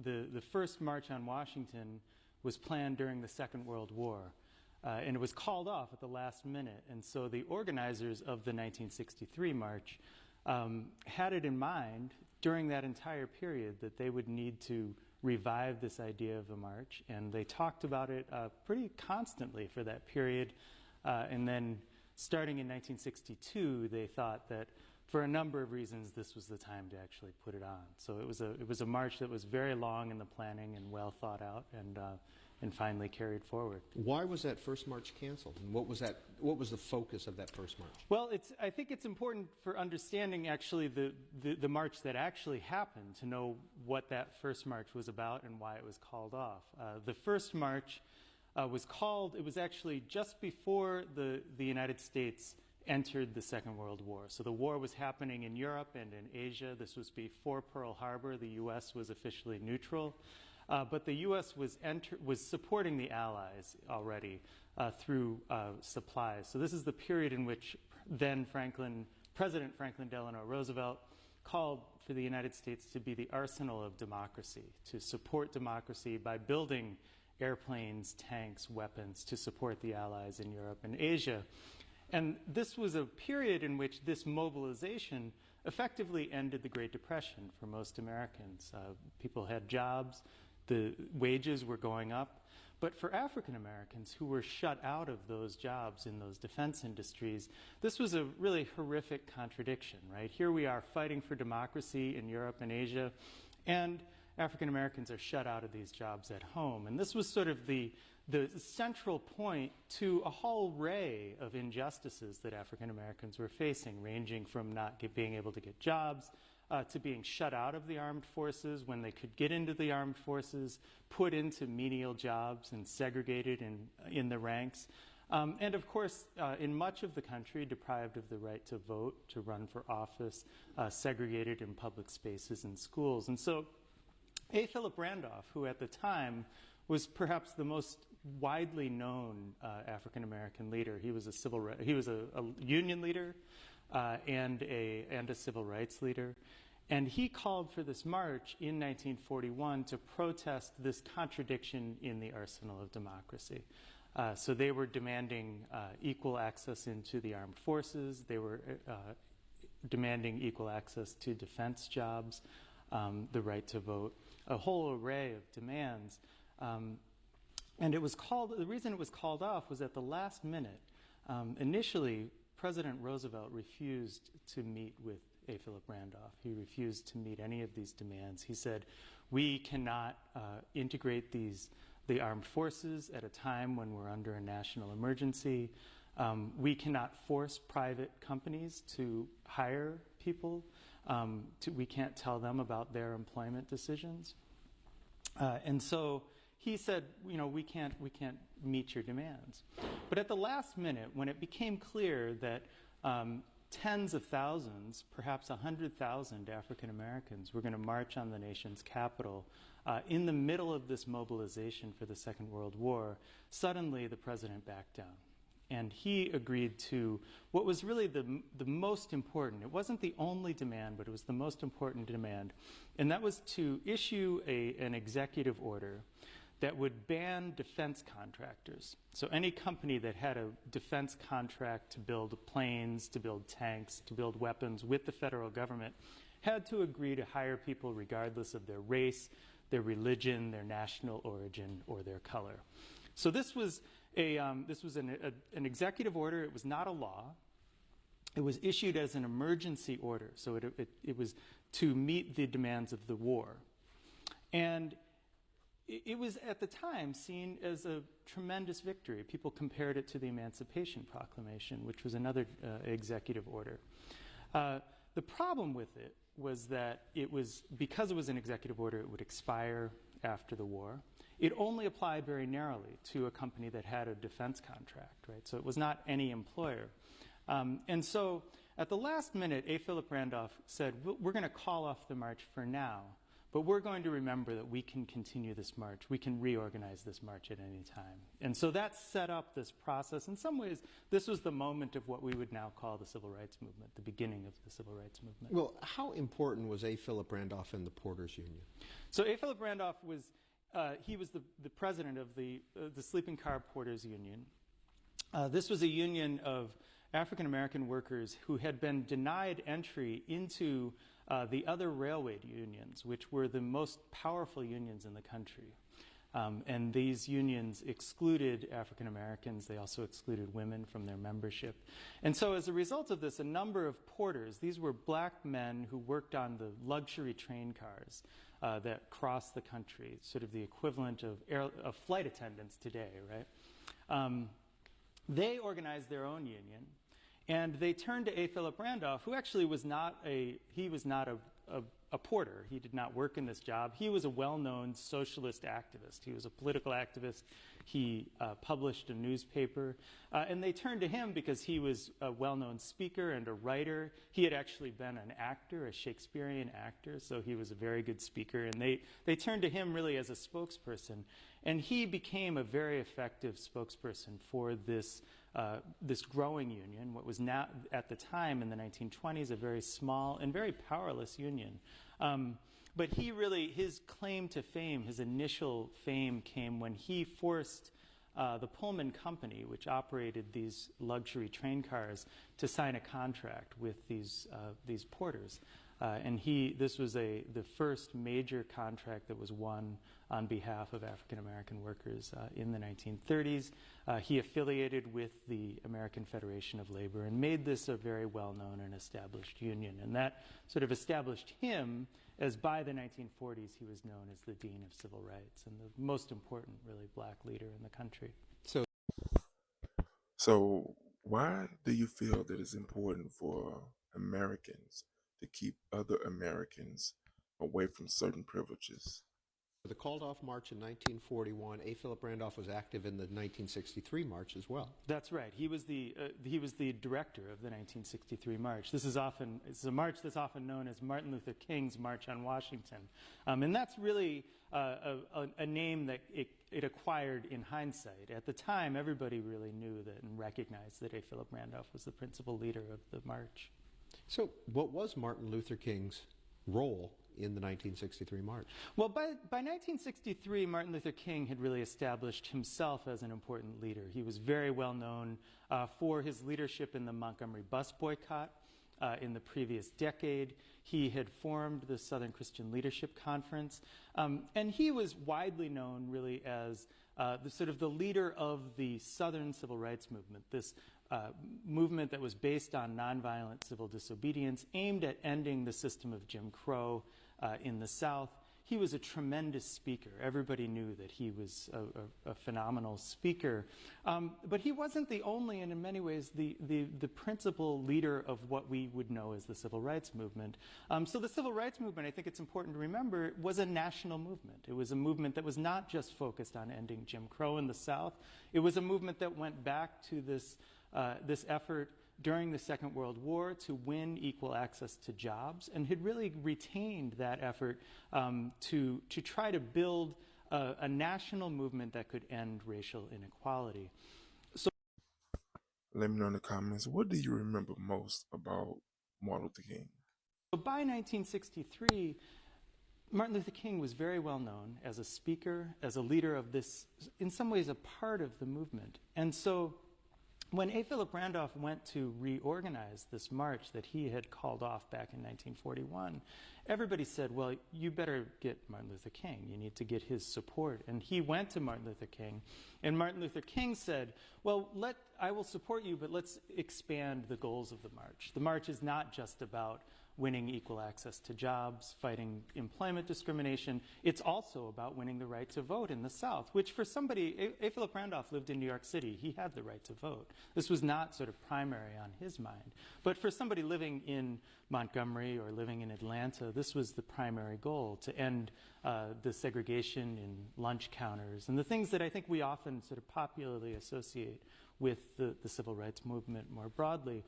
The first March on Washington was planned during the Second World War, and it was called off at the last minute. And so the organizers of the 1963 march had it in mind during that entire period that they would need to revive this idea of a march, and they talked about it pretty constantly for that period. And then starting in 1962, they thought that for a number of reasons this was the time to actually put it on. So it was a march that was very long in the planning and well thought out, and finally carried forward. Why was that first march canceled? And what was the focus of that first march? Well, I think it's important for understanding actually the march that actually happened to know what that first march was about and why it was called off. The first march was called, it was actually just before the United States entered the Second World War. So the war was happening in Europe and in Asia. This was before Pearl Harbor. The U.S. was officially neutral. But the U.S. was supporting the Allies already through supplies. So this is the period in which then President Franklin Delano Roosevelt called for the United States to be the arsenal of democracy, to support democracy by building airplanes, tanks, weapons to support the Allies in Europe and Asia. And this was a period in which this mobilization effectively ended the Great Depression for most Americans. People had jobs, the wages were going up, but for African Americans who were shut out of those jobs in those defense industries, this was a really horrific contradiction, right? Here we are fighting for democracy in Europe and Asia, and African Americans are shut out of these jobs at home. And this was sort of the central point to a whole array of injustices that African Americans were facing, ranging from not being able to get jobs, to being shut out of the armed forces when they could get into the armed forces, put into menial jobs and segregated in the ranks. And of course, in much of the country, deprived of the right to vote, to run for office, segregated in public spaces and schools. And so A. Philip Randolph, who at the time was perhaps the most widely known African-American leader. He was a union leader and a civil rights leader. And he called for this march in 1941 to protest this contradiction in the arsenal of democracy. So they were demanding equal access into the armed forces. They were demanding equal access to defense jobs, the right to vote, a whole array of demands. And it was called, the reason it was called off was at the last minute. Initially, President Roosevelt refused to meet with A. Philip Randolph. He refused to meet any of these demands. He said, we cannot integrate the armed forces at a time when we're under a national emergency. We cannot force private companies to hire people. We can't tell them about their employment decisions. And so he said, you know, we can't meet your demands. But at the last minute, when it became clear that tens of thousands, perhaps 100,000 African Americans were going to march on the nation's capital in the middle of this mobilization for the Second World War, suddenly the president backed down. And he agreed to what was really the most important. It wasn't the only demand, but it was the most important demand. And that was to issue an executive order that would ban defense contractors. So any company that had a defense contract to build planes, to build tanks, to build weapons with the federal government had to agree to hire people regardless of their race, their religion, their national origin, or their color. So this was an executive order. It was not a law. It was issued as an emergency order. So it was to meet the demands of the war. And it was at the time seen as a tremendous victory. People compared it to the Emancipation Proclamation, which was another executive order. The problem with it was that because it was an executive order, it would expire after the war. It only applied very narrowly to a company that had a defense contract, right? So it was not any employer. And so at the last minute, A. Philip Randolph said, we're going to call off the march for now, but we're going to remember that we can continue this march. We can reorganize this march at any time. And so that set up this process. In some ways, this was the moment of what we would now call the Civil Rights Movement, the beginning of the Civil Rights Movement. Well, how important was A. Philip Randolph and the Porters Union? So A. Philip Randolph was, he was the president of the Sleeping Car Porters Union. This was a union of African American workers who had been denied entry into the other railway unions, which were the most powerful unions in the country. And these unions excluded African Americans. They also excluded women from their membership. And so as a result of this, a number of porters, these were black men who worked on the luxury train cars that crossed the country, sort of the equivalent of flight attendants today, right? They organized their own union. And they turned to A. Philip Randolph, who actually was not a porter. He did not work in this job. He was a well-known socialist activist. He was a political activist. He published a newspaper. And they turned to him because he was a well-known speaker and a writer. He had actually been an actor, a Shakespearean actor, so he was a very good speaker. And they turned to him really as a spokesperson. And he became a very effective spokesperson for this growing union, what was now, at the time in the 1920s, a very small and very powerless union. But he really, his claim to fame, his initial fame came when he forced the Pullman Company, which operated these luxury train cars, to sign a contract with these porters. And this was the first major contract that was won on behalf of African American workers in the 1930s. He affiliated with the American Federation of Labor and made this a very well-known and established union. And that sort of established him as, by the 1940s, he was known as the Dean of Civil Rights and the most important, really, black leader in the country. So why do you feel that it's important for Americans to keep other Americans away from certain privileges? For the called-off march in 1941, A. Philip Randolph was active in the 1963 march as well. That's right. He was the director of the 1963 march. It's a march that's often known as Martin Luther King's March on Washington, and that's really a name that it acquired in hindsight. At the time, everybody really knew that and recognized that A. Philip Randolph was the principal leader of the march. So, what was Martin Luther King's role in the 1963 march? Well, by 1963, Martin Luther King had really established himself as an important leader. He was very well known for his leadership in the Montgomery bus boycott in the previous decade. He had formed the Southern Christian Leadership Conference, and he was widely known really as the leader of the Southern Civil Rights Movement, this movement that was based on nonviolent civil disobedience, aimed at ending the system of Jim Crow in the South. He was a tremendous speaker. Everybody knew that he was a phenomenal speaker. But he wasn't the only, and in many ways, the principal leader of what we would know as the Civil Rights Movement. So the Civil Rights Movement, I think it's important to remember, was a national movement. It was a movement that was not just focused on ending Jim Crow in the South. It was a movement that went back to this effort during the Second World War to win equal access to jobs, and had really retained that effort to try to build a national movement that could end racial inequality. So, let me know in the comments, what do you remember most about Martin Luther King? So by 1963, Martin Luther King was very well known as a speaker, as a leader of this, in some ways, a part of the movement. And so when A. Philip Randolph went to reorganize this march that he had called off back in 1941, everybody said, well, you better get Martin Luther King. You need to get his support. And he went to Martin Luther King, and Martin Luther King said, well, I will support you, but let's expand the goals of the march. The march is not just about winning equal access to jobs, fighting employment discrimination. It's also about winning the right to vote in the South, which for somebody, A. Philip Randolph lived in New York City. He had the right to vote. This was not sort of primary on his mind. But for somebody living in Montgomery or living in Atlanta, this was the primary goal, to end the segregation in lunch counters and the things that I think we often sort of popularly associate with the civil rights movement more broadly.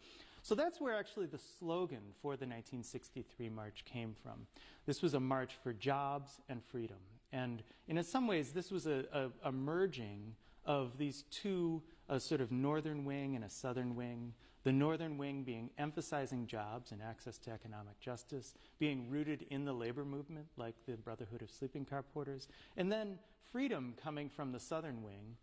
So that's where actually the slogan for the 1963 march came from. This was a march for jobs and freedom. And in some ways, this was a merging of these two, a sort of northern wing and a southern wing. The northern wing being emphasizing jobs and access to economic justice, being rooted in the labor movement, like the Brotherhood of Sleeping Car Porters, and then freedom coming from the southern wing,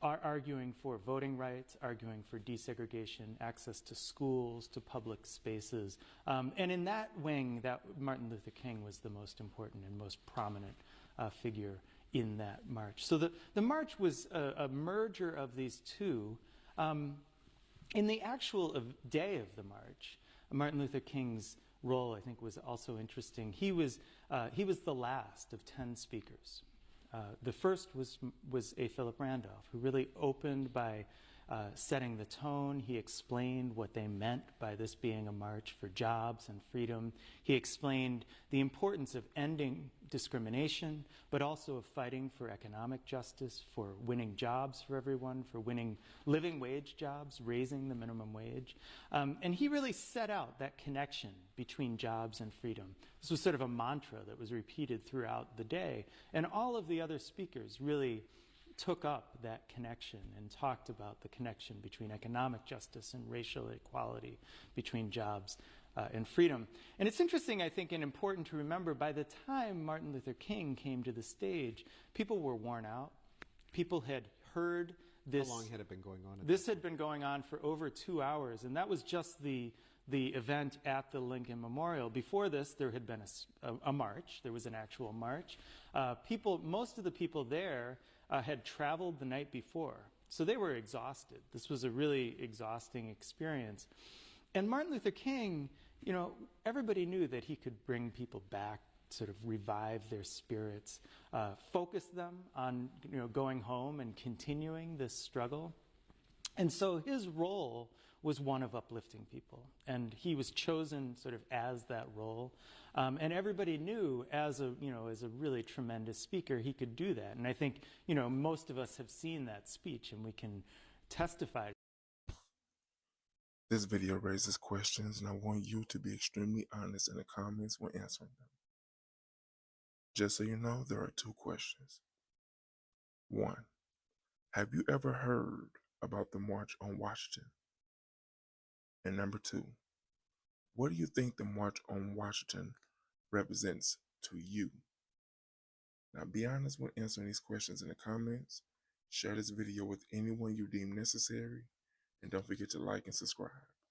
arguing for voting rights, arguing for desegregation, access to schools, to public spaces. And in that wing, that Martin Luther King was the most important and most prominent figure in that march. So the march was a merger of these two. In the actual day of the march, Martin Luther King's role, I think, was also interesting. He was the last of 10 speakers. The first was A. Philip Randolph, who really opened by setting the tone. He explained what they meant by this being a march for jobs and freedom. He explained the importance of ending discrimination, but also of fighting for economic justice, for winning jobs for everyone, for winning living wage jobs, raising the minimum wage. And he really set out that connection between jobs and freedom. This was sort of a mantra that was repeated throughout the day. And all of the other speakers really took up that connection and talked about the connection between economic justice and racial equality, between jobs and freedom. And it's interesting, I think, and important to remember, by the time Martin Luther King came to the stage, people were worn out. People had heard this. How long had it been going on? This had been going on for over 2 hours, and that was just the event at the Lincoln Memorial. Before this, there had been a march. There was an actual march. Most of the people there had traveled the night before, so they were exhausted. This was a really exhausting experience. And Martin Luther King, you know, everybody knew that he could bring people back, sort of revive their spirits, focus them on, you know, going home and continuing this struggle. And so his role was one of uplifting people, and he was chosen sort of as that role. And everybody knew, as a really tremendous speaker, he could do that. And I think, you know, most of us have seen that speech, and we can testify. This video raises questions, and I want you to be extremely honest in the comments when answering them. Just so you know, there are 2 questions. 1, have you ever heard about the March on Washington? And number 2, what do you think the March on Washington represents to you? Now, be honest when answering these questions in the comments. Share this video with anyone you deem necessary. And don't forget to like and subscribe.